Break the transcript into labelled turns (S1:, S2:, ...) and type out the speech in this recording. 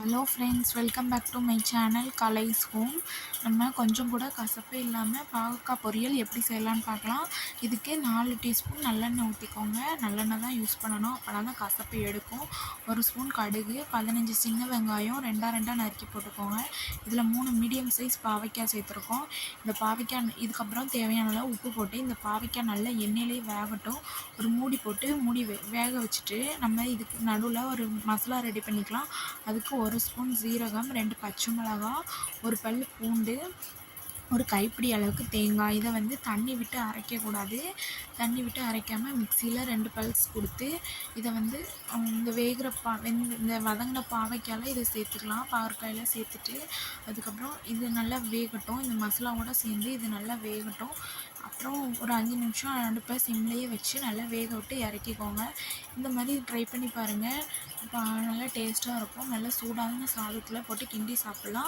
S1: Hello friends, welcome back to my channel Kalai's home. நம்ம கொஞ்சம் கூட கசப்பே இல்லாமல் பாவக்காய் பொரியல் எப்படி செய்யலான்னு பார்க்கலாம். இதுக்கு 4 டீஸ்பூன் நல்லெண்ணெய் ஊற்றிக்கோங்க. நல்லெண்ணெய் தான் யூஸ் பண்ணணும், அப்போனா தான் கசப்பு எடுக்கும். 1 ஸ்பூன் கடுகு, 15 சின்ன வெங்காயம் ரெண்டாக நறுக்கி போட்டுக்கோங்க. இதில் 3 மீடியம் சைஸ் பாவக்காய் சேர்த்துருக்கோம். இந்த பாவக்காய் இதுக்கப்புறம் தேவையான அளவு உப்பு போட்டு இந்த பாவக்காய் நல்லா எண்ணெயிலே வேகட்டும். ஒரு மூடி போட்டு வேக வச்சுட்டு நம்ம இதுக்கு நடுவில் ஒரு மசாலா ரெடி பண்ணிக்கலாம். அதுக்கு 1 ஸ்பூன் ஜீரகம், 2 பச்சை மிளகாய், 1 பல் பூண்டு, ஒரு கைப்பிடி அளவுக்கு தேங்காய். இதை தண்ணி விட்டு அரைக்கக்கூடாது. தண்ணி விட்டு அரைக்காமல் மிக்சியில் 2 பல்ஸ் கொடுத்து இதை இந்த வேகிற இந்த வதங்கின பாவைக்காயில் இதை சேர்த்துக்கலாம். பாவற்காயில் சேர்த்துட்டு அதுக்கப்புறம் இது நல்லா வேகட்டும். இந்த மசாலாவோட சேர்ந்து இது நல்லா வேகட்டும். அப்புறம் ஒரு 5 நிமிஷம் அடுப்பை சிம்லேயே வச்சு நல்லா வேக விட்டு இறக்கிக்கோங்க. இந்த மாதிரி ட்ரை பண்ணி பாருங்கள். நல்லா டேஸ்ட்டாக இருக்கும். நல்லா சூடான சாதத்தில் போட்டு கிண்டி சாப்பிட்லாம்.